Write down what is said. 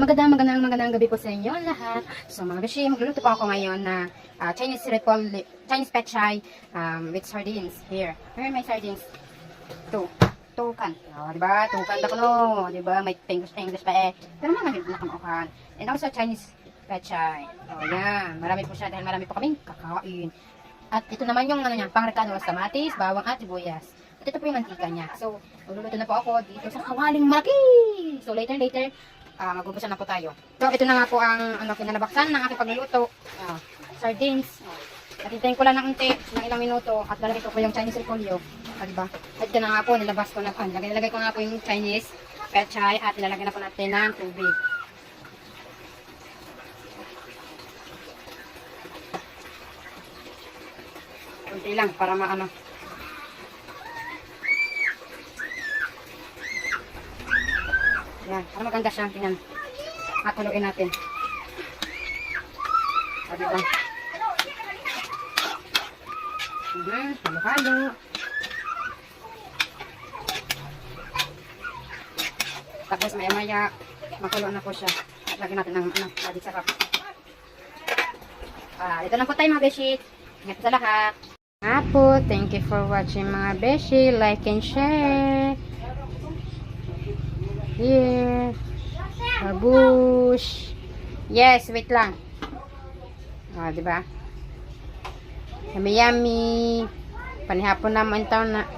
Magandang gabi po sa inyo lahat. So mga beshi, magluluto po ako ngayon na Chinese pechay with sardines. Here are my sardines. Tukan. Oh, diba? Tukan na ko no. Diba? May English pa eh. Pero mga nakamaukan. And also Chinese pechay. Oh, yan. Marami po siya dahil marami po kaming kakain. At ito naman yung ano niya, pangrekado ng kamatis, bawang at sibuyas. At ito po yung mantika niya. So, magluluto na po ako dito sa kawaling malaki. So, later, mag-umpisa na po tayo. So, ito na nga po ang kinalabaksan ng aking pagluluto. Sardines. Natintayin ko lang ng unti, ng ilang minuto, at lalagay ko po yung Chinese repolyo. Diba? At ito na nga po, nilabas ko na, nilagay ko nga po yung Chinese pechay at nilalagay na po natin ng tubig. Kunti lang para maano. Yan, para maganda siya. Tingnan. At haluin natin. O, diba? Halo-halo. Tapos maya-maya, makulo na po siya. Lagyan natin ng adik sarap. Ito lang po tayo mga beshi. Ingat sa lahat. Po, thank you for watching mga beshi. Like and share. Here. Babush. Yes, wait lang. Diba? Yummy yummy. Panihapon naman taon na.